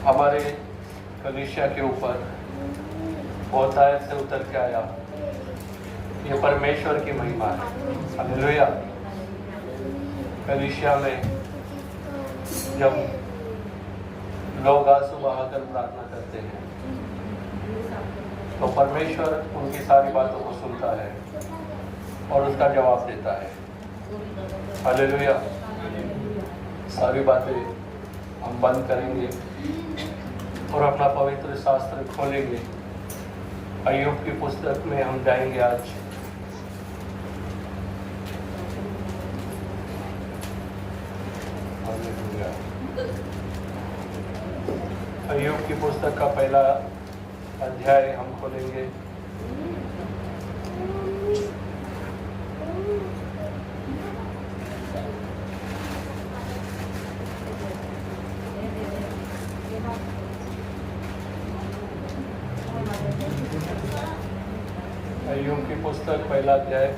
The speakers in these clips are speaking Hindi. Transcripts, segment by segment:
हमारे कलीसिया के ऊपर बहुतायत से उतर के आया। ये परमेश्वर की महिमा है। हालेलुया। कलीसिया में जब लोग आंसू बहाकर प्रार्थना करते हैं तो परमेश्वर उनकी सारी बातों को सुनता है और उसका जवाब देता है। हालेलुया। सारी बातें हम बंद करेंगे और अपना पवित्र शास्त्र खोलेंगे। अय्यूब की पुस्तक में हम जाएंगे आज। अय्यूब की पुस्तक का पहला अध्याय हम खोलेंगे। अय्यूब की पुस्तक पहला अध्याय।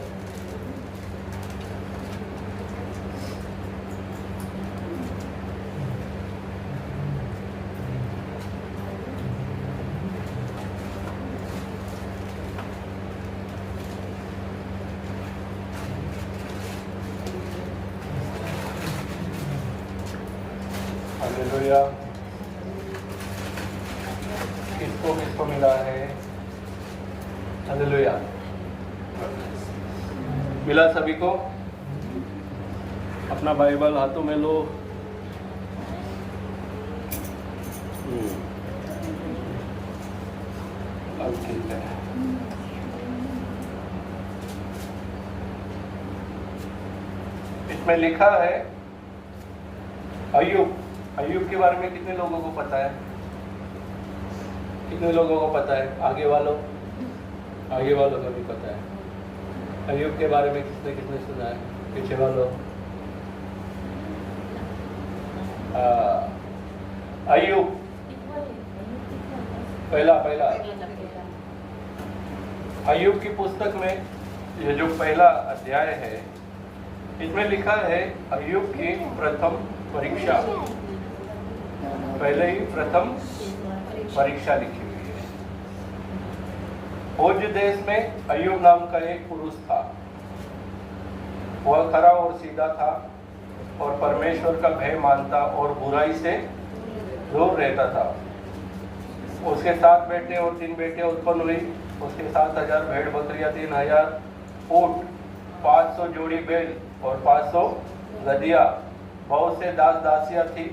हालेलुया। किसको किसको मिला है? हालेलुया। मिला सभी को? अपना बाइबल हाथों में लो। अब ठीक है। इसमें लिखा है अय्यूब। अय्यूब के बारे में कितने लोगों को पता है? कितने लोगों को पता है? आगे वालों को भी पता है। अय्यूब के बारे में किसने किसने सुना है? पीछे वालों। अय्यूब पहला अय्यूब की पुस्तक में ये जो पहला अध्याय है इसमें लिखा है अय्यूब की प्रथम परीक्षा। पहले ही प्रथम परीक्षा लिखी हुई है। भोज देश में अय्यूब नाम का एक पुरुष था। वह खरा और सीधा था और परमेश्वर का भय मानता और बुराई से दूर रहता था। उसके 7 बेटे और 3 बेटियां उत्पन्न हुई। उसके 7,000 भेड़ बकरियां, 3,000 ऊंट, 500 जोड़ी बैल और 500 गधिया, बहुत से दास दासियां थी।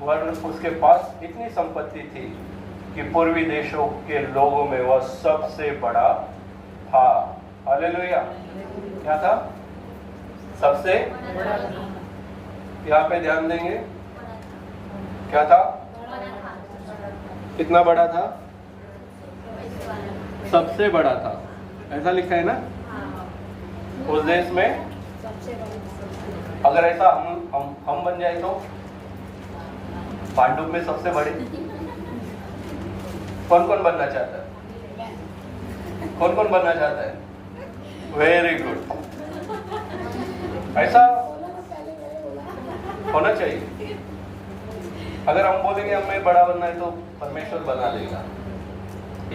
वरन उसके पास इतनी संपत्ति थी कि पूर्वी देशों के लोगों में वह सबसे बड़ा था। हालेलुया। क्या था? सबसे यहाँ पे ध्यान देंगे। क्या था? कितना बड़ा था? सबसे बड़ा था। ऐसा लिखा है ना उस देश में। अगर ऐसा हम बन जाए तो पांडु में सबसे बड़े कौन कौन बनना चाहता है? कौन कौन बनना चाहता है? Very good. ऐसा होना चाहिए। अगर हम बोलेंगे हमें बड़ा बनना है तो परमेश्वर बना देगा।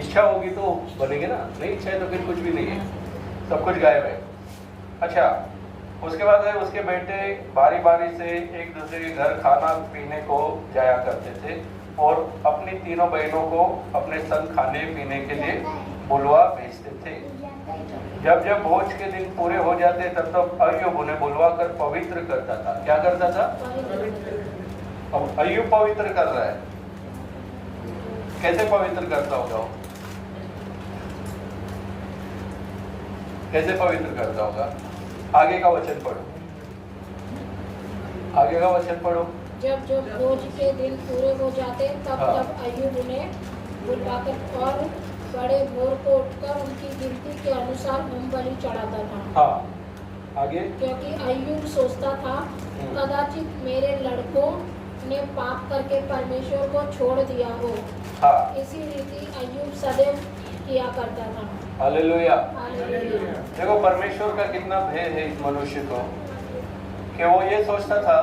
इच्छा होगी तो बनेंगे ना, नहीं इच्छा है तो फिर कुछ भी नहीं है, सब कुछ गायब है। अच्छा, उसके बाद है उसके बेटे बारी बारी से एक दूसरे के घर खाना पीने को जाया करते थे और अपनी तीनों बहनों को अपने संग खाने पीने के लिए बुलवा भेजते थे। जब जब भोज के दिन पूरे हो जाते तब तब अय्यूब उन्हें बुलवा कर पवित्र करता था। क्या करता था? अब अय्यूब पवित्र कर रहा है। कैसे पवित्र करता होगा? कैसे पवित्र करता होगा? आगे का वचन पढ़ो। आगे का वचन पढ़ो। जब जब भोज के दिन पूरे हो जाते तब तब अय्यूब उन्हें बुलवाकर और बड़े भोर को उठकर उनकी गिनती के अनुसार होम बलि चढ़ाता था। हाँ, आगे। क्योंकि अय्यूब सोचता था कदाचित मेरे लड़कों ने पाप करके परमेश्वर को छोड़ दिया हो। हाँ। इसी रीति अय्यूब सदैव किया करता था। हालेलुया। हालेलुया। देखो परमेश्वर का कितना भय है इस मनुष्य को कि वो ये सोचता था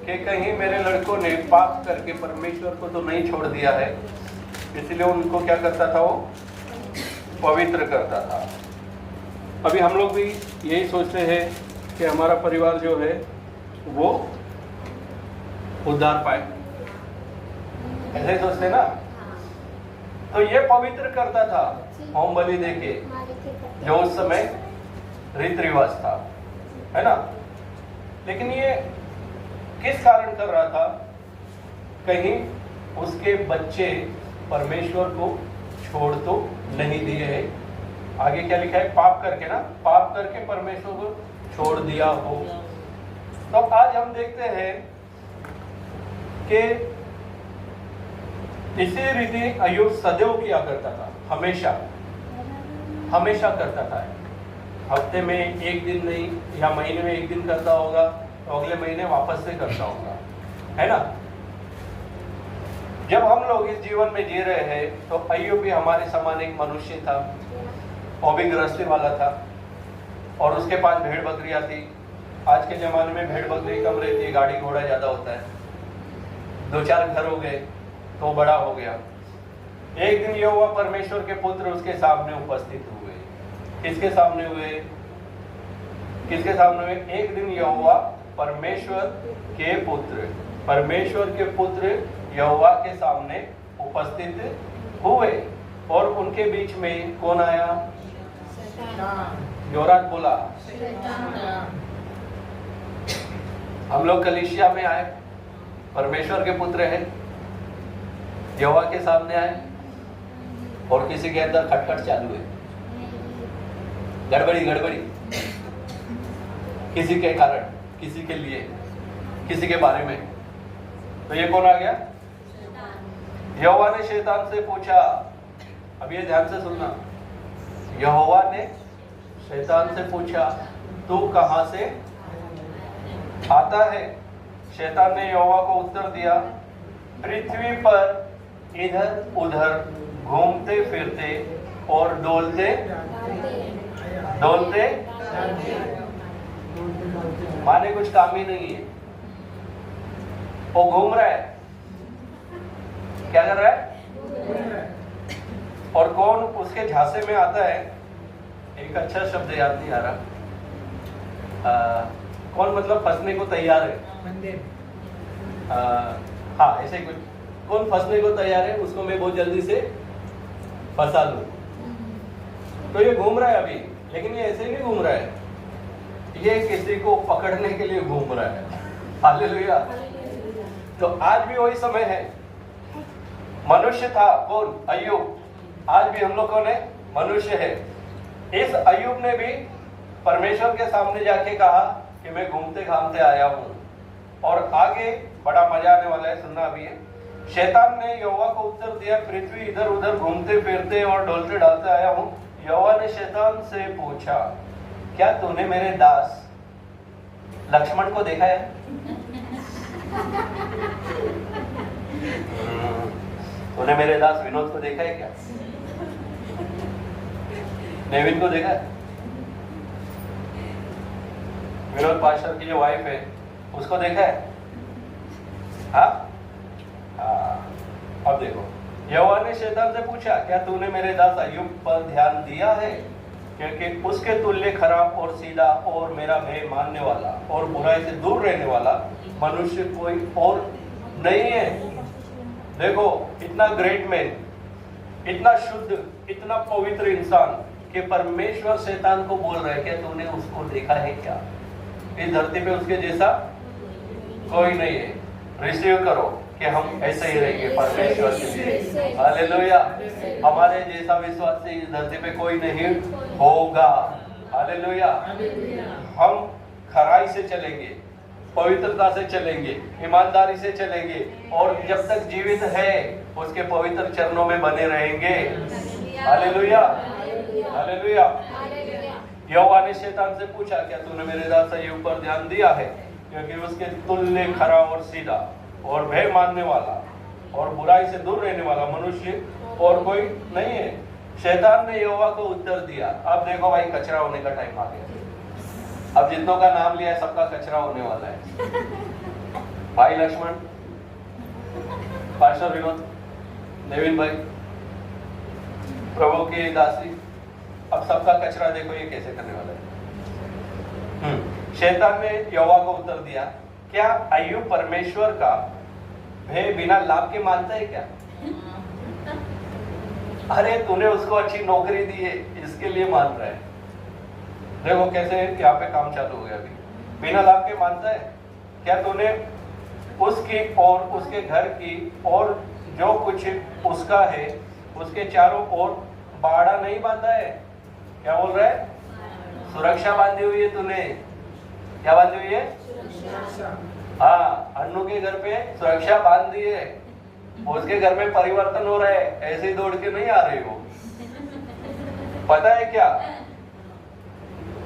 कि कहीं मेरे लड़कों ने पाप करके परमेश्वर को तो नहीं छोड़ दिया है, इसलिए उनको क्या करता था, वो पवित्र करता था। अभी हम लोग भी यही सोचते हैं कि हमारा परिवार जो है वो उद्धार पाए, ऐसे ही सोचते ना। तो ये पवित्र करता था होम बलि देके, जो उस समय रीति रिवाज था, है ना। लेकिन ये किस कारण कर रहा था? कहीं उसके बच्चे परमेश्वर को छोड़ तो नहीं दिए हैं। आगे क्या लिखा है? पाप करके ना, पाप करके परमेश्वर को छोड़ दिया हो। तो आज हम देखते हैं कि इसी रीति अय्यूब सदैव किया करता था, हमेशा करता था। हफ्ते में एक दिन नहीं, या महीने में एक दिन करता होगा, तो अगले महीने वापस से करता होगा, है ना। जब हम लोग इस जीवन में जी रहे हैं तो अय्यूब भी हमारे समान एक मनुष्य था, वो भी गृहस्थी वाला था, और उसके पास भेड़ बकरियां थी। आज के जमाने में भेड़ बकरी कम रहती है, गाड़ी घोड़ा ज्यादा होता है। 2-4 घर हो गए तो बड़ा हो गया। एक दिन यहोवा परमेश्वर के पुत्र उसके सामने उपस्थित हुए। किसके सामने हुए? एक दिन यहोवा परमेश्वर के पुत्र यहोवा के सामने उपस्थित हुए, और उनके बीच में कौन आया? जोरात बोला। हम लोग कलीसिया में आए, परमेश्वर के पुत्र हैं, यहोवा के सामने आए, और किसी के अंदर खटखट चालू है, गड़बड़ी किसी के कारण, किसी के लिए, किसी के बारे में। तो ये कौन आ गया? यहोवा ने शैतान से पूछा। अब ये ध्यान से सुनना। यहोवा ने शैतान से पूछा, तू कहां से आता है? शैतान ने यहोवा को उत्तर दिया, पृथ्वी पर इधर उधर घूमते फिरते और डोलते माने कुछ काम ही नहीं है, वो घूम रहा है। क्या कर रहा है? और कौन उसके झांसे में आता है? एक अच्छा शब्द याद नहीं आ रहा, कौन मतलब फंसने को तैयार है? हाँ, ऐसे कुछ। कौन फंसने को तैयार है, उसको मैं बहुत जल्दी से फंसा लूं। तो ये घूम रहा है अभी, लेकिन ये ऐसे नहीं घूम रहा है, ये किसी को पकड़ने के लिए घूम रहा है। हालेलुया। तो आज भी वही समय है। मनुष्य था कौन? अय्यूब। आज भी हम लोग कौन है? मनुष्य है। इस अय्यूब ने भी परमेश्वर के सामने जाके कहा कि मैं घूमते घामते आया हूं, और आगे बड़ा मजा आने वाला है, सुनना अभी है। शैतान ने यहोवा को उत्तर दिया, पृथ्वी इधर उधर घूमते फिरते और डोलते डालते आया हूं। यहोवा ने शैतान से पूछा, क्या तूने मेरे दास लक्ष्मण को देखा है? तूने मेरे दास विनोद को देखा है क्या? नेविन को देखा है? विनोद पास्टर की जो वाइफ है, उसको देखा है? हाँ, अब देखो, यहोवा ने शैतान से पूछा, क्या तूने मेरे दास अय्यूब पर ध्यान दिया है? क्योंकि उसके तुल्य खरा और सीधा और मेरा भय मानने वाला और बुराई से दूर रहने वाला मनुष्य कोई और नहीं है। देखो, इतना ग्रेट मैन, इतना शुद्ध, इतना पवित्र इंसान कि परमेश्वर शैतान को बोल रहा है, क्या तूने उसको देखा है क्या? इस धरती पे उसके जैसा कोई नहीं है। रिसीव करो कि हम ऐसे ही रहेंगे परमेश्वर के लिए। हालेलुया। हमारे जैसा विश्वास से इस धरती पे कोई नहीं होगा। हालेलुया। हम खराई से चलेंगे, पवित्रता से चलेंगे, ईमानदारी से चलेंगे, और जब तक जीवित है उसके पवित्र चरणों में बने रहेंगे। हालेलुया। हालेलुया। यहोवा ने शैतान से पूछा, क्या तूने मेरे दास अय्यूब पर ध्यान दिया है? क्योंकि उसके तुल्य खरा और सीधा और भय मानने वाला और बुराई से दूर रहने वाला मनुष्य और कोई नहीं है। शैतान ने यहोवा को उत्तर दिया। अब देखो भाई, कचरा होने का टाइम आ गया। अब जितनों का नाम लिया है सबका कचरा होने वाला है। भाई लक्ष्मण, पास्टर विनोद, नेविन भाई, प्रभु की दासी, अब सबका कचरा देखो ये कैसे करने वाला है। शैतान ने यहोवा को उत्तर दिया, क्या अय्यूब परमेश्वर का भय बिना लाभ के मानता है क्या? अरे तूने उसको अच्छी नौकरी दी है, इसके लिए मान रहा है। देखो कैसे यहाँ पे काम चालू हो गया। अभी बिना लाभ के मानता है क्या? तूने उसकी और उसके घर की और जो कुछ उसका है उसके चारों ओर बाड़ा नहीं बांधा है? क्या बोल रहा है? सुरक्षा बांधी हुई है तूने। क्या बांधी हुई है? हाँ, अन्नू के घर पे सुरक्षा बांध दी है। उसके घर में परिवर्तन हो रहा है, ऐसे ही दौड़ के नहीं आ रही हो। पता है क्या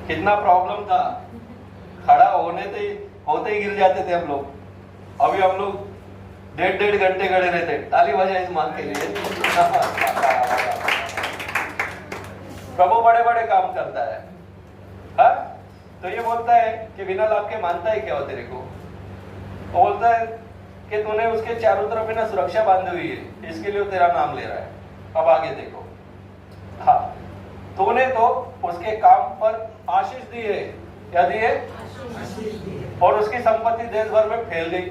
कितना प्रॉब्लम था? खड़ा होते ही गिर जाते थे हम लोग। अभी हम लोग 1.5 घंटे खड़े रहते। ताली बजाए इस मांग के लिए। प्रभु बड़े बड़े काम करता है। हाँ? तो ये बोलता है कि बिना लाभ के मानता है क्या हो तेरे को? वो बोलता है कि तूने उसके चारों तरफ बिना सुरक्षा बांधी हुई है, इसके लिए वो तेरा नाम ले रहा है। अब आगे देखो। हाँ, तूने तो उसके काम पर आशीष दी है। क्या दी है? और उसकी संपत्ति देश भर में फैल गई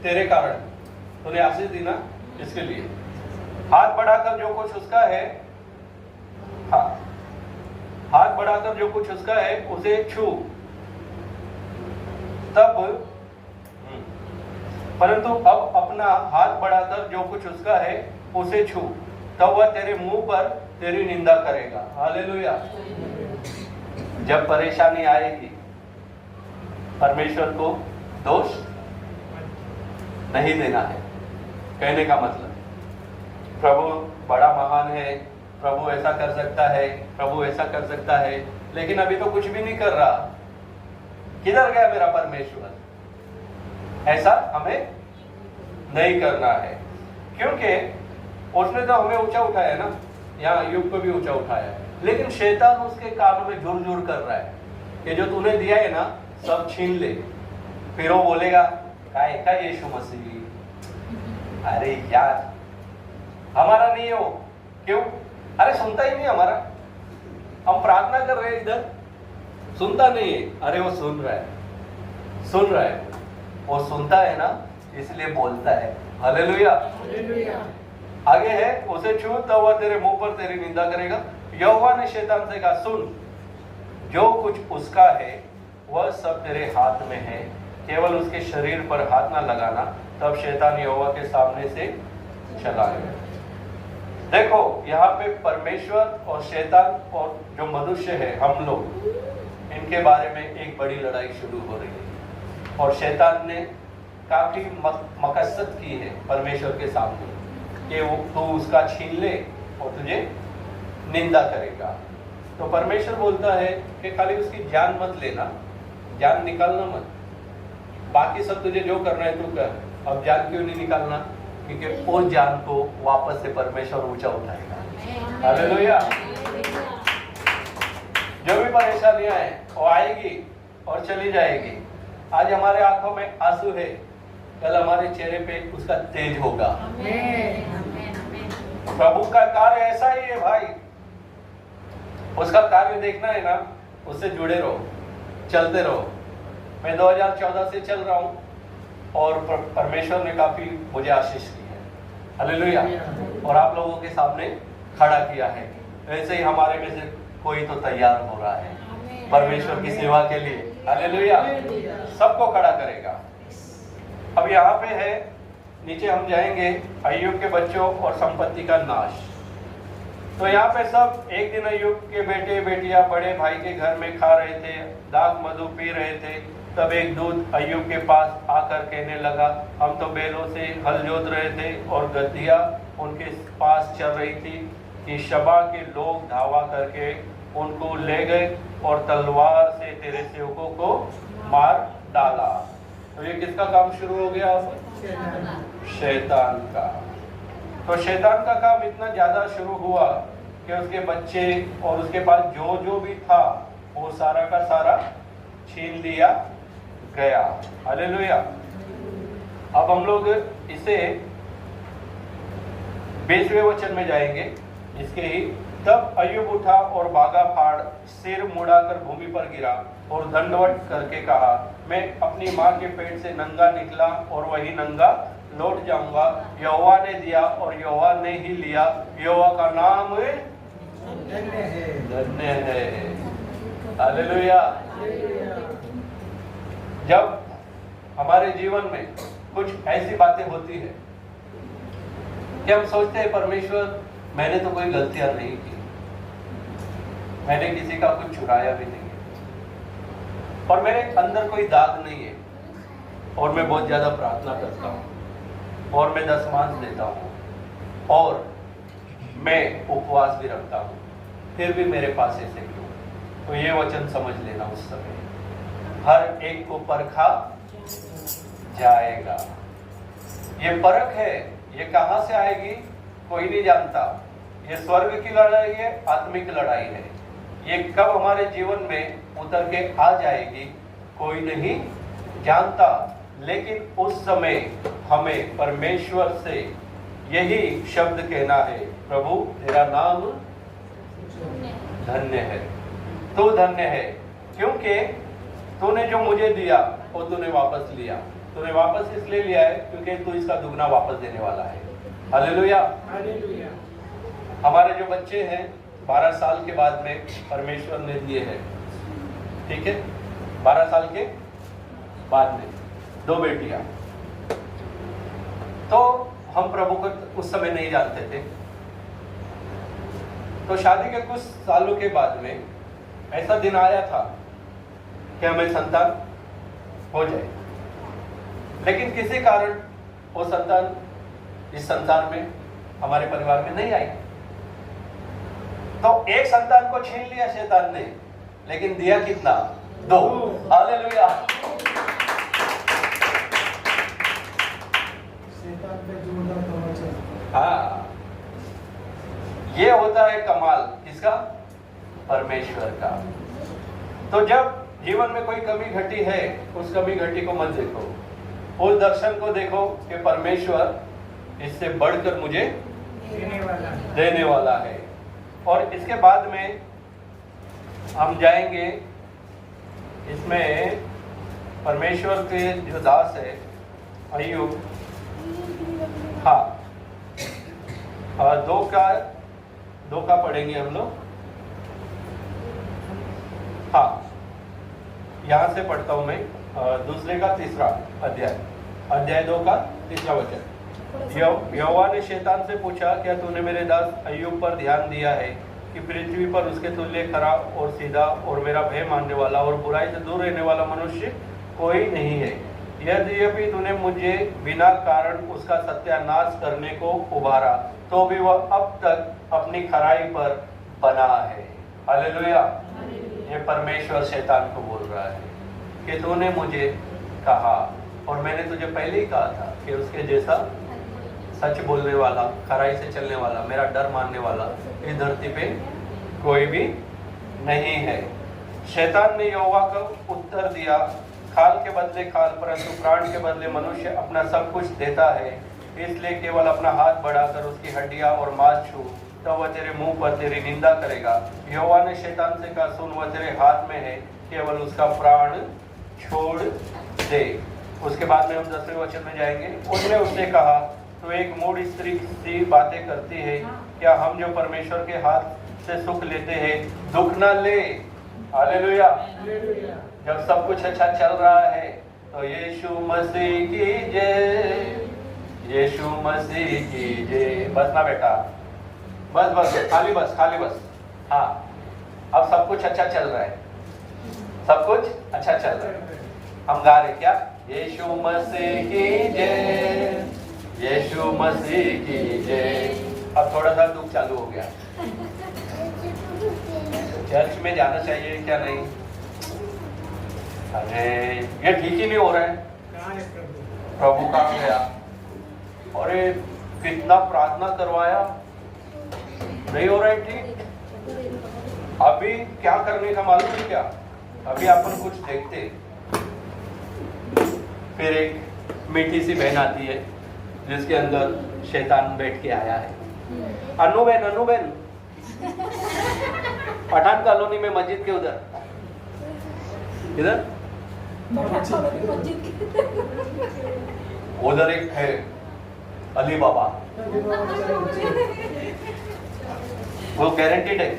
तेरे कारण। तूने आशीष दी ना, इसके लिए। हाथ बढ़ाकर जो कुछ उसका है, हाँ, हाथ बढ़ाकर जो कुछ उसका है उसे छू। तब परंतु अब अपना हाथ बढ़ाकर जो कुछ उसका है उसे छू, तब वह तेरे मुंह पर तेरी निंदा करेगा। हालेलुया। जब परेशानी आएगी, परमेश्वर को दोष नहीं देना है। कहने का मतलब प्रभु बड़ा महान है, प्रभु ऐसा कर सकता है, प्रभु ऐसा कर सकता है, लेकिन अभी तो कुछ भी नहीं कर रहा। किधर गया मेरा परमेश्वर? ऐसा हमें नहीं करना है, क्योंकि उसने तो हमें ऊंचा उठाया ना, यहाँ अय्यूब को भी ऊंचा उठाया है, लेकिन शैतान उसके कानों में जोर जोर कर रहा है कि जो तूने दिया है ना सब छीन ले। फिर वो बोलेगा काय का यीशु मसीह, अरे यार हमारा नहीं है वो। क्यों? अरे सुनता ही नहीं हमारा। हम प्रार्थना कर रहे हैं इधर, सुनता नहीं है। अरे वो सुन रहा है, सुन रहा है, वो सुनता है ना, इसलिए बोलता है। हालेलुया। आगे है, उसे छू तो वह तेरे मुंह पर तेरी निंदा करेगा। यहोवा ने शैतान से कहा, सुन, जो कुछ उसका है वह सब तेरे हाथ में है, केवल उसके शरीर पर हाथ ना लगाना। तब शैतान यहोवा के सामने से चला गया। देखो यहाँ पे परमेश्वर और शैतान और जो मनुष्य है, हम लोग, इनके बारे में एक बड़ी लड़ाई शुरू हो रही है। और शैतान ने काफी मकसद की है परमेश्वर के सामने कि वो तू उसका छीन ले और तुझे निंदा करेगा। तो परमेश्वर बोलता है कि खाली उसकी जान मत लेना, जान निकालना मत, बाकी सब तुझे जो करना है तू कर। अब जान क्यों नहीं निकालना? क्योंकि उस जान को वापस से परमेश्वर ऊंचा उठाएगा। हालेलुया। जो भी परेशानियां हैं वो आएगी और चली जाएगी। आज हमारे आंखों में आंसू है, कल हमारे चेहरे पे उसका तेज होगा। प्रभु का कार्य ऐसा ही है भाई। उसका कार्य देखना है ना, उससे जुड़े रहो, चलते रहो। मैं 2014 से चल रहा हूँ और परमेश्वर ने काफी मुझे आशीष दी है। हालेलुया। और आप लोगों के सामने खड़ा किया है। ऐसे ही हमारे में से कोई तो तैयार हो रहा है परमेश्वर की सेवा के लिए। हालेलुया। सबको खड़ा करेगा। अब यहाँ पे है, नीचे हम जाएंगे, अय्यूब के बच्चों और संपत्ति का नाश। तो यहाँ पे सब एक दिन अय्यूब के बेटे बेटियां बड़े भाई के घर में खा रहे थे, दाख मधु पी रहे थे। तब एक दूत अय्यूब के पास आकर कहने लगा, हम तो बैलों से हल जोत रहे थे और गद्दियां उनके पास चल रही थी कि शबा के लोग धावा करके उनको ले गए और तलवार से तेरे सेवकों को मार डाला। तो ये किसका काम शुरू हो गया? शैतान का। तो शैतान का काम इतना ज्यादा शुरू हुआ कि उसके बच्चे और उसके पास जो जो भी था वो सारा का सारा छीन लिया गया। हालेलुया। अब हम लोग इसे 20वें वचन में जाएंगे इसके ही। तब अय्यूब उठा और बागा फाड़ सिर मुड़ाकर भूमि पर गिरा और दंडवत करके कहा, मैं अपनी माँ के पेट से नंगा निकला और वही नंगा लौट जाऊंगा। यहोवा ने दिया और यहोवा ने ही लिया, यहोवा का नाम धन्य है। हालेलुया। जब हमारे जीवन में कुछ ऐसी बातें होती है कि हम सोचते हैं परमेश्वर मैंने तो कोई गलतियां नहीं की, मैंने किसी का कुछ चुराया भी नहीं है और मेरे अंदर कोई दाग नहीं है और मैं बहुत ज्यादा प्रार्थना करता हूँ और मैं दशमांश देता हूँ और मैं उपवास भी रखता हूँ, फिर भी मेरे पास ऐसे क्यों? तो ये वचन समझ लेना, उस समय हर एक को परखा जाएगा। ये परख है, ये कहां से आएगी कोई नहीं जानता। ये स्वर्ग की लड़ाई है, आत्मिक लड़ाई है। ये कब हमारे जीवन में उतर के आ जाएगी कोई नहीं जानता, लेकिन उस समय हमें परमेश्वर से यही शब्द कहना है, प्रभु तेरा नाम धन्य है, तू धन्य है, क्योंकि तूने जो मुझे दिया वो तूने वापस लिया। तूने वापस इसलिए लिया है क्योंकि तू इसका दुगना वापस देने वाला है। हालेलुया। हमारे जो बच्चे हैं 12 साल के बाद में परमेश्वर ने दिए हैं, ठीक है, 12 साल के बाद में 2 बेटियां। तो हम प्रभु को उस समय नहीं जानते थे, तो शादी के कुछ सालों के बाद में ऐसा दिन आया था कि हमें संतान हो जाए, लेकिन किसी कारण वो संतान इस संसार में हमारे परिवार में नहीं आई। तो एक संतान को छीन लिया शैतान ने, लेकिन दिया कितना? 2। हालेलुया। हाँ, ये होता है कमाल किसका? परमेश्वर का। तो जब जीवन में कोई कमी घटी है, उस कमी घटी को मत देखो, उस दर्शन को देखो कि परमेश्वर इससे बढ़कर मुझे देने वाला है। और इसके बाद में हम जाएंगे, इसमें परमेश्वर के जो दास है अय्यूब, हाँ, 2 का पढ़ेंगे हम लोग। हाँ, यहाँ से पढ़ता हूँ मैं, दूसरे का 3रा अध्याय 2 का 3रा वचन। यहोवा ने शैतान से पूछा, क्या तूने मेरे दास अय्यूब पर ध्यान दिया है कि पृथ्वी पर उसके तुल्य खरा और सीधा और मेरा भय मानने वाला और बुराई से दूर रहने वाला मनुष्य कोई नहीं है? यद्यपि तूने मुझे बिना कारण उसका सत्यानाश करने को उभारा, तो भी वह अब तक अपनी खराई पर बना है। हालेलुया। ये परमेश्वर शैतान को बोल रहा है कि तूने मुझे कहा, और मैंने तुझे पहले ही कहा था कि उसके जैसा सच बोलने वाला, खराई से चलने वाला, मेरा डर मानने वाला इस धरती पे कोई भी नहीं है। शैतान ने यहोवा को उत्तर दिया, खाल के बदले खाल, परंतु प्राण के बदले मनुष्य अपना सब कुछ देता है, इसलिए केवल अपना हाथ बढ़ाकर उसकी हड्डियां और मांस छू, तो वह तेरे मुंह पर तेरी निंदा करेगा। यहोवा ने शैतान से कहा, सुन, वह तेरे हाथ में है, केवल उसका प्राण छोड़ दे। उसके बाद में हम 10वें वचन में जाएंगे। उसने उससे कहा, तो एक मूढ़ स्त्री सी बातें करती है, क्या हम जो परमेश्वर के हाथ से सुख लेते हैं दुख न ले? हालेलुया। जब सब कुछ अच्छा चल रहा है तो यीशु मसीह की जय, यीशु मसीह की जय। बस ना बेटा, बस खाली बस। हाँ, अब सब कुछ अच्छा चल रहा है, सब कुछ अच्छा चल रहा है। हम गा रहे क्या? यीशु मसीह की जय, यीशु मसीह की जय। अब थोड़ा सा दुख चालू हो गया। चर्च में जाना चाहिए क्या? नहीं। अरे ये ठीक ही नहीं हो रहा है। प्रभु कहाँ गया? अरे कितना प्रार्थना करवाया, नहीं हो रहा है ठीक। अभी क्या करने का मालूम है क्या? अभी अपन कुछ देखते, फिर एक मीठी सी बहन आती है जिसके अंदर शैतान बैठ के आया है। अनु बहन पठान कॉलोनी में मस्जिद के उधर इधर उधर एक है अली बाबा, वो गारंटीड है।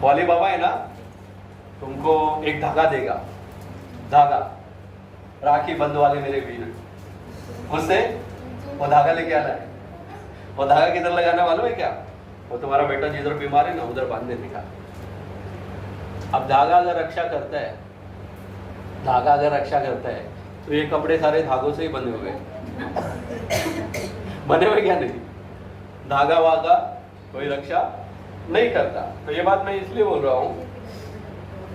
वो अली बाबा है ना, तुमको एक धागा देगा, धागा राखी बंद वाले मेरे वीर, उससे वो धागा लेके आना है। वो धागा किधर लगाना मालूम है क्या? वो तुम्हारा बेटा जिधर बीमार है ना उधर बांध देने का। अब धागा अगर रक्षा करता है, धागा अगर रक्षा करता है तो ये कपड़े सारे धागों से ही बने हुए बने हुए क्या नहीं? धागा वागा कोई रक्षा नहीं करता। तो ये बात मैं इसलिए बोल रहा हूं,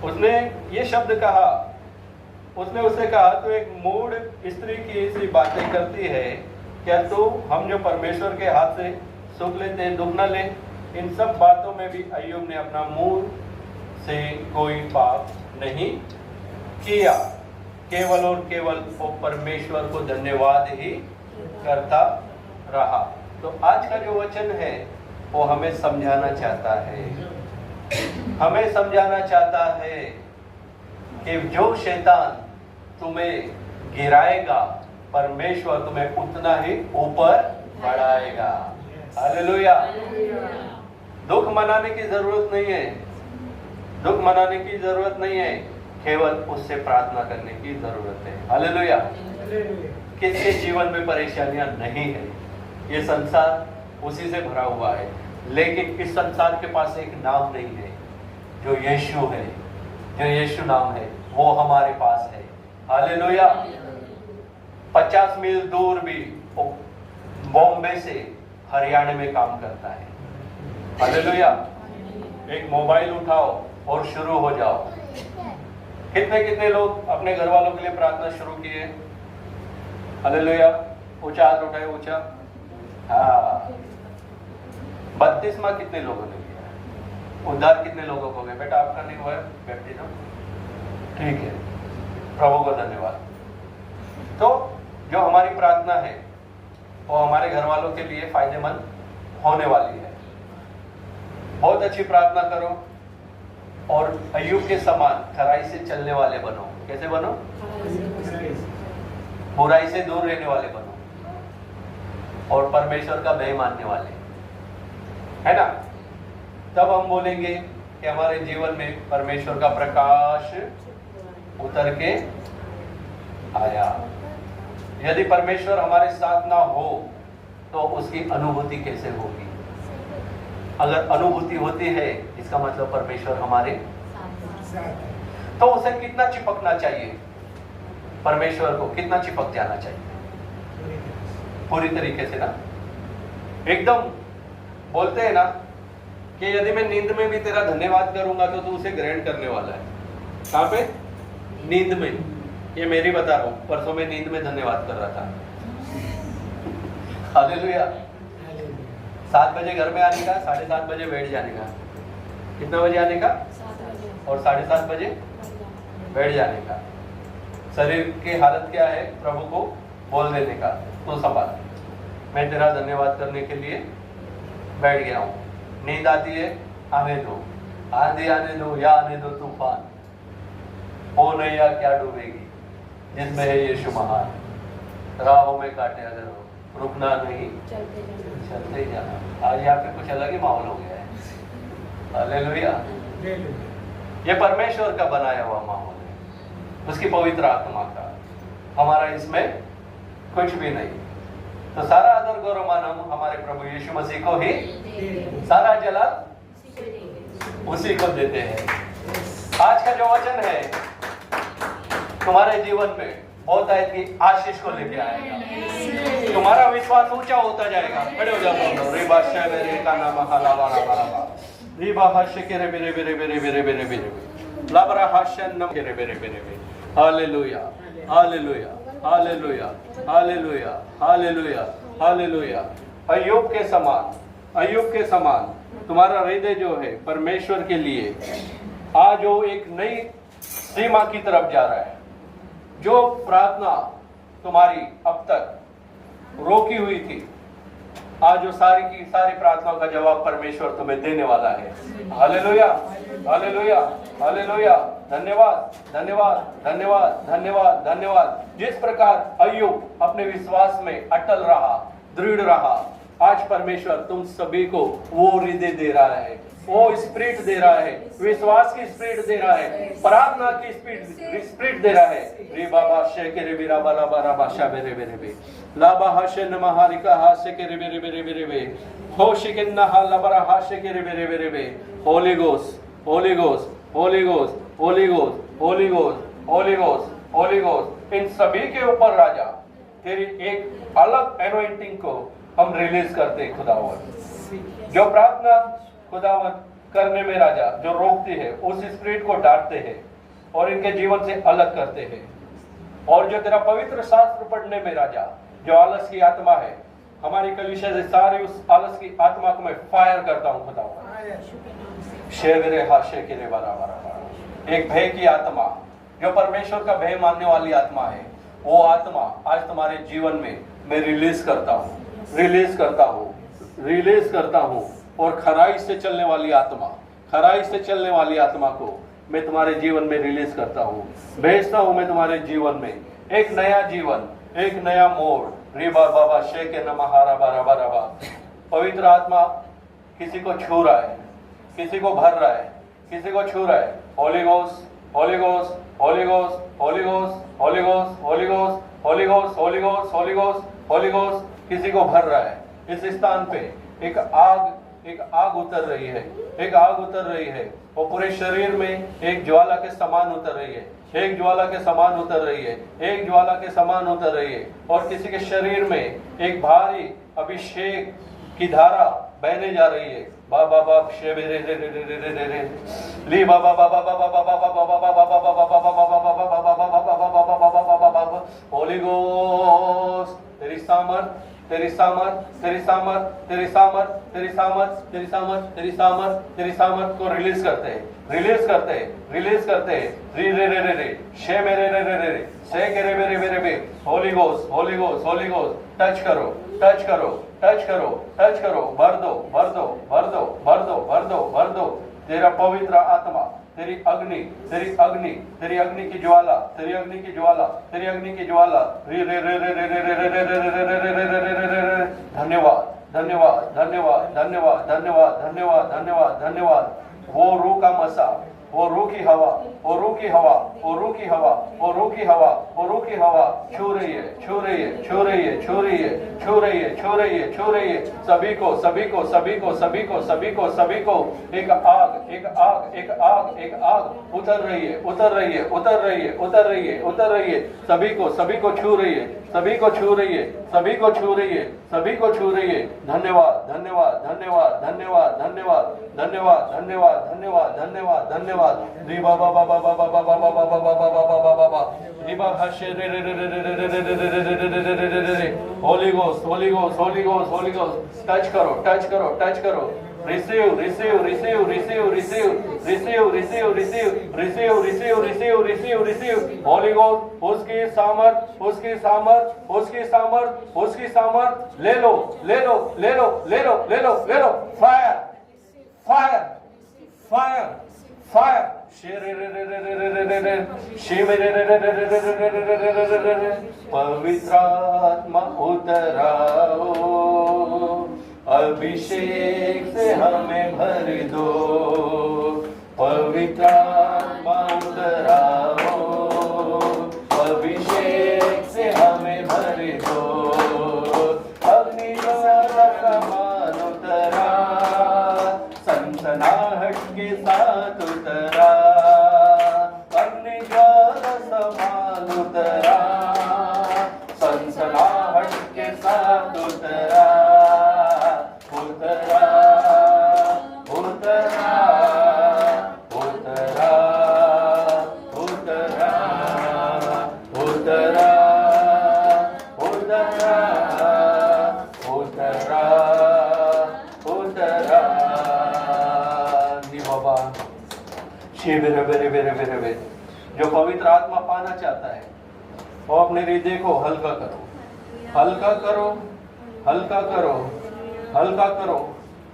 उसने ये शब्द कहा, उसने उससे कहा तो एक मूढ़ स्त्री की ऐसी बातें करती है, क्या तो हम जो परमेश्वर के हाथ से सुख लेते दुख न ले। इन सब बातों में भी अय्यूब ने अपना मुंह से कोई पाप नहीं किया, केवल और केवल वो परमेश्वर को धन्यवाद ही करता रहा। तो आज का जो वचन है वो हमें समझाना चाहता है, हमें समझाना चाहता है कि जो शैतान तुम्हें गिराएगा परमेश्वर तुम्हें उतना ही ऊपर बढ़ाएगा। हालेलुया। दुख मनाने की जरूरत नहीं है, दुख मनाने की जरूरत नहीं है, केवल उससे प्रार्थना करने की जरूरत है। हालेलुया। किसके जीवन में परेशानियां नहीं है, ये संसार उसी से भरा हुआ है, लेकिन इस संसार के पास एक नाम नहीं है जो यीशु है, जो यीशु नाम है वो हमारे पास है। हालेलुया। 50 मील दूर भी बॉम्बे से हरियाणा में काम करता है। हालेलुया। एक मोबाइल उठाओ और शुरू हो जाओ। कितने कितने लोग अपने घर वालों के लिए प्रार्थना शुरू किए? हालेलुया। ऊंचा हाथ उठाए, ऊंचा। हाँ, 32वां कितने लोगों ने किया? उद्धार कितने लोगों को गए? बेटा आपका नहीं हुआ है बैप्टिज्म? ठीक है, प्रभु को धन्यवाद। तो जो हमारी प्रार्थना है वो हमारे घर वालों के लिए फायदेमंद होने वाली है। बहुत अच्छी प्रार्थना करो और अय्यूब के समान खराई से चलने वाले बनो। कैसे बनो? बुराई से दूर रहने वाले बनो और परमेश्वर का भय मानने वाले, है ना? तब हम बोलेंगे कि हमारे जीवन में परमेश्वर का प्रकाश उतर के आया। यदि परमेश्वर हमारे साथ ना हो तो उसकी अनुभूति कैसे होगी? अगर अनुभूति होती है इसका मतलब परमेश्वर हमारे तो उसे कितना चिपकना चाहिए? परमेश्वर को कितना चिपक जाना चाहिए? पूरी तरीके से ना, एकदम। बोलते हैं ना कि यदि मैं नींद में भी तेरा धन्यवाद करूंगा तो तू उसे ग्रहण करने वाला है। कहां पे? नींद में। ये मेरी बता रहा हूं, परसों में नींद में धन्यवाद कर रहा था। हालेलुया। 7 बजे घर में आने का, 7:30 बजे बैठ जाने का। कितना बजे आने का? 7 बजे। और 7:30 बजे बैठ जाने का। शरीर की हालत क्या है? प्रभु को बोल देने का, तो संभाल, मैं तेरा धन्यवाद करने के लिए बैठ गया हूँ। नींद आती है, आने दो, आंधी आने दो या आने दो तूफान, ओ नैया क्या डूबेगी जिसमें है यीशु महान। राहों में काटे अगर हो, रुकना नहीं, चलते ही जाना। आज यहाँ पे कुछ अलग ही माहौल हो गया है। हालेलुया। ये परमेश्वर का बनाया हुआ माहौल है, उसकी पवित्र आत्मा का। हमारा इसमें कुछ भी नहीं। तो सारा आदर गौरव मान हम हमारे प्रभु यीशु मसीह को ही, सारा जलाल उसी को देते हैं। आज का जो वचन है तुम्हारे जीवन में बहुत की आशीष को लेके आएगा। तुम्हारा विश्वास ऊंचा होता जाएगा। खड़े हो जाओ। Hallelujah, hallelujah, hallelujah, hallelujah, hallelujah, hallelujah. Ayyub के समान, अय्यूब के समान तुम्हारा हृदय जो है परमेश्वर के लिए आज वो एक नई सीमा की तरफ जा रहा है। जो प्रार्थना तुम्हारी अब तक रोकी हुई थी, आज वो सारी की सारी प्रार्थनाओं का जवाब परमेश्वर तुम्हें देने वाला है। Hallelujah, hallelujah, hallelujah. धन्यवाद, धन्यवाद, धन्यवाद, धन्यवाद, धन्यवाद। जिस प्रकार अय्यूब अपने विश्वास में अटल रहा, दृढ़ रहा, आज परमेश्वर तुम सभी को वो हृदय दे रहा है, वो स्पिरिट दे रहा है, विश्वास की स्पिरिट दे रहा है, प्रार्थना की स्पिरिट दे रहा है। रे बाबा शे के रे बिरा बाला बारा बाशा बेरे बेरे बे लाबा हशे नमहारिका हाशे के रे बेरे बेरे बेरे बे होशे के नहा लबरा हाशे के रे बेरे बेरे बे। Holy ghost, holy ghost, holy ghost, holy ghost, holy ghost, holy ghost, holy ghost. इन सभी के ऊपर राजा तेरी एक अलग एनोइंटिंग को हम रिलीज करते हैं खुदावन। जो प्रार्थना खुदावन करने में राजा जो रोकती है, उस स्पिरिट को डांटते हैं और इनके जीवन से अलग करते हैं। और जो तेरा पवित्र शास्त्र पढ़ने में राजा जो आलस की आत्मा है, हमारी कलीसिया से सारी उस आलस की आत्मा को मैं फायर करता हूँ खुदावन। शेरे हाशे के रे बारा बारा बारा। एक भय की आत्मा जो परमेश्वर का भय मानने वाली आत्मा है, वो आत्मा आज तुम्हारे जीवन में मैं रिलीज करता हूँ, रिलीज करता हूँ, रिलीज करता हूँ। और खराई से चलने वाली आत्मा, खराई से चलने वाली आत्मा को मैं तुम्हारे जीवन में रिलीज करता हूँ, भेजता हूँ मैं तुम्हारे जीवन में एक नया जीवन, एक नया मोड़। रे बाबा शे के नमहारा बारा बारा बा। पवित्र आत्मा किसी को छू रहा है, किसी को भर रहा है, किसी को छू रहा है। Holi ghost, holy ghost, holy ghost, holy ghost, holy ghost, holy ghost, holy ghost, holy ghost, holy ghost, holy ghost किसी को भर रहा है। इस स्थान पे एक आग उतर रही है, एक आग उतर रही है। वो पूरे शरीर में एक ज्वाला के समान उतर रही है, एक ज्वाला के समान उतर रही है, एक ज्वाला के समान उतर रही है। और किसी के शरीर में एक भारी अभिषेक की धारा बहने जा रही है। बाबा बाबा शे रे रे रे रे रे रे रे ली बाबा बाबा बाबा बाबा बाबा बाबा बाबा बाबा। होली गोस्ट तेरी सामर्थ, तेरी सामर्थ, तेरी सामर्थ, तेरी सामर्थ, तेरी सामर्थ, तेरी सामर्थ, तेरी सामर्थ, तेरी सामर्थ को रिलीज करते हैं, रिलीज करते हैं, रिलीज करते हैं। री रे रे रे रे शे मेरे रे रे रे रे से के रे मेरे मेरे बे। Holy ghost, holy ghost, holy ghost. Touch करो, टच करो, टच करो, टच करो। भर दो, भर दो, भर दो, भर दो, भर दो, भर दो। तेरा पवित्र आत्मा, तेरी अग्नि, तेरी अग्नि, तेरी अग्नि की ज्वाला, तेरी अग्नि की ज्वाला, तेरी अग्नि की ज्वाला। रे रे रे रे रे रे रे रे रे रे रे रे रे रे रे रे रे। धन्यवाद, धन्यवाद, धन्यवाद, धन्यवाद, धन्यवाद, धन्यवाद, धन्यवाद, धन्यवाद। वो रूह का मसा, वो रूह की हवा, वो रूह की हवा, वो रूह की हवा, वो रूह की हवा, वो रूह की हवा छू रही है, छू रही है, छू रही है, छू रही है, छू रही है, छू रही है, छू रही है। सभी को, सभी को, सभी को, सभी को, सभी को, सभी को एक आग, एक आग, एक आग, एक आग उतर रही है, उतर रही है, उतर रही है, उतर रही है, उतर रही है। सभी को, सभी को छू रही है, सभी को छू रही है, सभी को छू रही है, सभी को छू रही है। धन्यवाद, धन्यवाद, धन्यवाद, धन्यवाद, धन्यवाद, धन्यवाद, धन्यवाद, धन्यवाद, धन्यवाद, धन्यवाद। री बाबा बाबा बाबा बाबा बाबा बाबा बाबा बाबा बाबा री बाबा शे रे रे रे रे रे रे रे रे रे रे रे रे रे रे। Holi ghost, holy ghost, holy ghost, holy ghost. Touch करो, टच करो, टच करो। Receive, receive, receive, receive, receive, receive, receive, receive, receive, receive, receive, receive, receive. Holi ghost उसकी सामर्थ, उसकी सामर्थ, उसकी सामर्थ, उसकी सामर्थ ले लो, ले लो, ले लो, ले लो, ले लो, ले लो। Fire, fire, fire, fire. शे रे रे रे रे रे रे रे रे शे रे रे रे रे रे रे रे रे रे रे रे रे। पवित्र आत्मा उतराओ, अभिषेक से हमें भर दो। पवित्र आत्मा उतराओ, अभिषेक से हमें भर दो। अग्नि ज्वाला समान उतरा, सनसनाहट के साथ उतरा। अग्नि ज्वाला समान उतरा, सनसनाहट के साथ उतरा, उतरा, उतरा, उतरा, उतरा, उतरा, उतरा, उतरा, उतरा। जी बाबा शे बेरे बेरे बेरे बेरे बेरे। जो पवित्र आत्मा पाना चाहता है और अपने हृदय को हल्का करो, हल्का करो, हल्का करो, हल्का करो,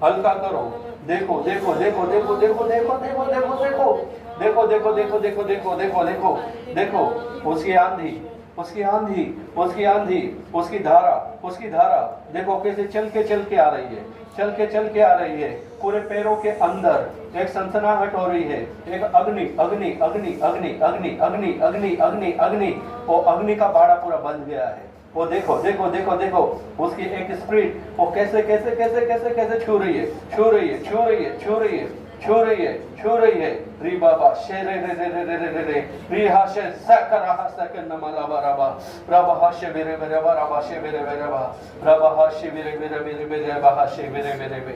हल्का करो। देखो देखो देखो देखो देखो देखो देखो देखो देखो देखो देखो देखो देखो देखो देखो देखो देखो उसकी आंधी, उसकी आंधी, उसकी आंधी, उसकी धारा, उसकी धारा देखो कैसे चल के आ रही है, चल के आ रही है। पूरे पैरों के अंदर एक सनसनाहट हो रही है, एक अग्नि अग्नि अग्नि अग्नि अग्नि अग्नि अग्नि अग्नि अग्नि, वो अग्नि का बाड़ा पूरा बंध गया है। वो देखो देखो देखो देखो उसकी एक स्प्रिट वो कैसे कैसे कैसे कैसे कैसे छू रही है, छू रही है, छू रही है, छू रही है, छू रही है, छू रही है। री बाबा शे रे रे रे रे रे रे रे रे री हा शे सकरा हा सक नमला बराबा रबा हा शे बेरे बेरे बराबा शे बेरे बेरे बा रबा हा शे बेरे बेरे बेरे बेरे बा हा शे बेरे बेरे बे।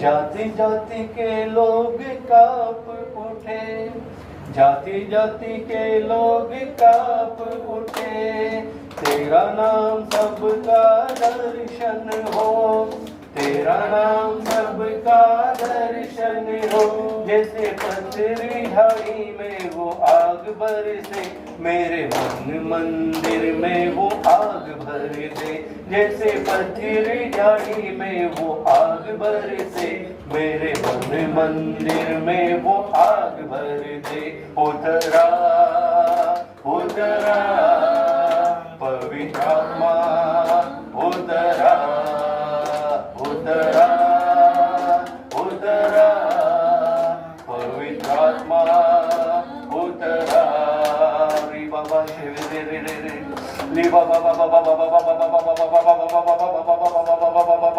जाति जाति के लोग कांप उठे, जाति जाति के लोग कांप उठे, तेरा नाम सबका दर्शन हो, तेरा नाम सबका दर्शन हो। जैसे पथरी झाड़ी में वो आग बरसे, मेरे मन मंदिर में वो आग भर दे। जैसे पथरी झाड़ी में वो आग बरसे, मेरे मन मंदिर में वो आग भर दे। उतरा उतरा पवित्र आत्मा, उतरा उतरा उतरा पवित्र आत्मा, उतरा। री बाबा शिव रे रे रे रे ली बाबा बाबा बाबा बाबा बाबा बाबा बाबा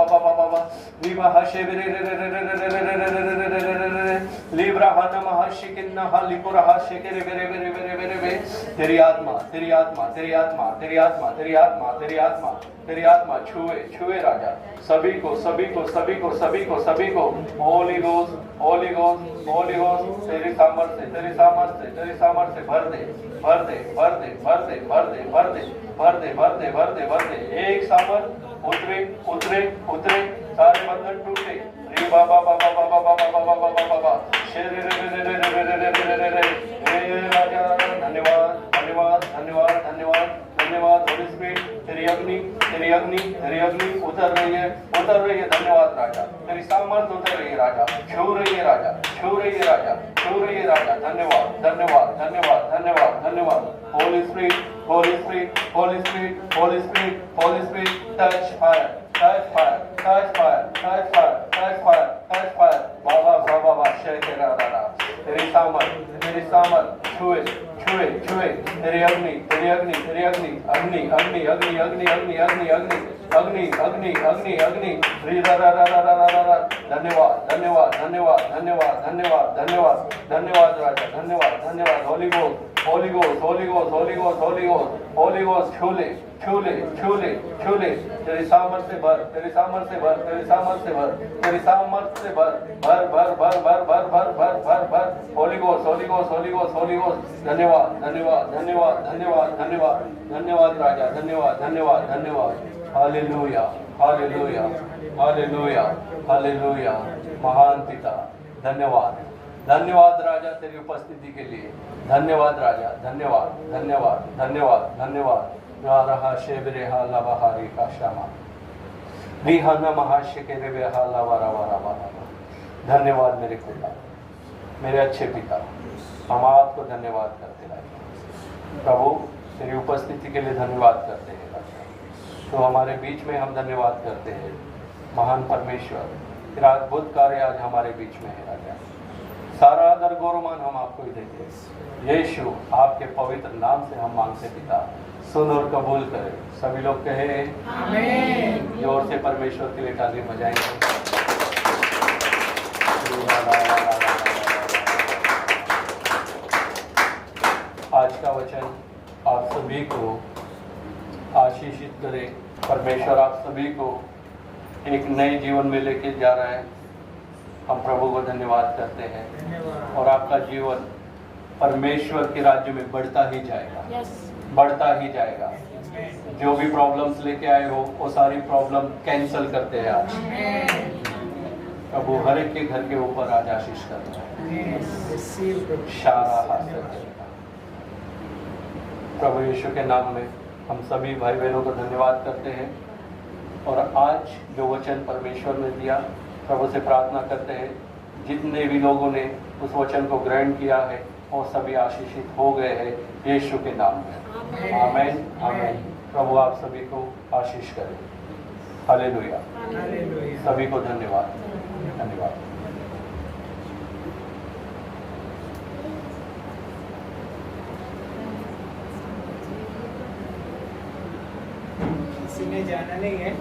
बाबा बाबा लीबा शिव रे रे रे रे रे रे रे रे रे रे रे रे रे लीब्रा नमः शिकिन्ना हलिपुरा शिकेरे बेरे बेरे बेरे बेरे बे। तेरी आत्मा, तेरी आत्मा, तेरी आत्मा, तेरी आत्मा, तेरी आत्मा, तेरी आत्मा, तेरी आत्मा छुए छुए राजा सभी को, सभी को, सभी को, सभी को, सभी को। Holi ghost, holy ghost, holy ghost, तेरी सामर्थ्य, तेरी सामर्थ्य, तेरी सामर्थ्य भर दे, भर दे, भर दे, भर दे, भर दे, भर दे, भर दे, भर दे, भर दे, भर दे। एक सामर्थ्य उतरे उतरे उतरे, सारे बंधन टूटे। रे बाबा बाबा बाबा बाबा बाबा बाबा बाबा शेर रे रे रे रे रे रे रे रे रे रे राजा। धन्यवाद धन्यवाद धन्यवाद धन्यवाद धन्यवाद। होली स्पिरिट तेरी अग्नि, तेरी अग्नि, तेरी अग्नि उतर रही है, उतर रही है। धन्यवाद राजा, तेरी सामर्थ्य उतर रही है राजा, छू रही है राजा, छू रही है राजा, छू रही है राजा। धन्यवाद धन्यवाद धन्यवाद धन्यवाद धन्यवाद। Holi spirit, Holi spirit, Holi spirit, Holi spirit, Holi spirit touch fire, touch fire, touch fire, touch fire, touch fire, touch fire। बाबा बाबा बाबा शे तेरा रारा, तेरी सामर्थ, तेरी सामर्थ छुए छुए छुए। तेरी अग्नि, तेरी अग्नि, तेरी अग्नि, अग्नि अग्नि अग्नि अग्नि अग्नि अग्नि अग्नि अग्नि अग्नि अग्नि अग्नि री रा रा रा रा रा रा रा। धन्यवाद धन्यवाद धन्यवाद धन्यवाद धन्यवाद धन्यवाद धन्यवाद राजा, धन्यवाद धन्यवाद। Holy ghost, holy ghost, holy ghost, holy ghost, holy ghost, holy ghost छूले छूले छूले छूले। तेरी सामर्थ्य से भर, तेरी सामर्थ्य से भर, तेरी सामर्थ्य से भर, तेरी सामर्थ्य से भर, भर भर भर भर भर भर भर भर भर। Holi ghost, holy ghost, holy ghost, holy ghost. धन्यवाद धन्यवाद धन्यवाद धन्यवाद धन्यवाद धन्यवाद राजा, धन्यवाद धन्यवाद धन्यवाद। Hallelujah hallelujah hallelujah hallelujah. महान पिता धन्यवाद, धन्यवाद राजा तेरी उपस्थिति के लिए। धन्यवाद राजा, धन्यवाद धन्यवाद धन्यवाद धन्यवाद। रहा शेबरे हा लबहारी का श्यामा रिहा नमः शिकेरे बेहा लवरा वरा वरा। धन्यवाद मेरे खुदा, मेरे अच्छे पिता, हम आपको धन्यवाद करते हैं प्रभु। तेरी उपस्थिति के लिए धन्यवाद करते हैं राजा। तो हमारे बीच में हम धन्यवाद करते हैं महान परमेश्वर, तेरा अद्भुत कार्य आज हमारे बीच में है राजा। सारा आदर गौरवमान हम आपको ही देते हैं। यीशु आपके पवित्र नाम से हम मांगते पिता, सुन और कबूल करें। सभी लोग कहे आमीन। जोर से परमेश्वर के लिए ताली बजाएंगे। आज का वचन आप सभी को आशीषित करे। परमेश्वर आप सभी को एक नए जीवन में लेके जा रहा है। हम प्रभु को धन्यवाद करते हैं और आपका जीवन परमेश्वर के राज्य में बढ़ता ही जाएगा, बढ़ता ही जाएगा। जो भी प्रॉब्लम्स लेके आए हो वो सारी प्रॉब्लम कैंसिल करते हैं आज। प्रभु हर एक के घर के ऊपर आज आशीष करता है। प्रभु यीशु के नाम में हम सभी भाई बहनों को धन्यवाद करते हैं और आज जो वचन परमेश्वर ने दिया प्रभु से प्रार्थना करते हैं जितने भी लोगों ने उस वचन को ग्रहण किया है वो सभी आशीषित हो गए हैं यीशु के नाम में। आमीन आमीन। प्रभु आप सभी को आशीष करें। हालेलुया। सभी को धन्यवाद धन्यवाद। किसी ने जाना नहीं है।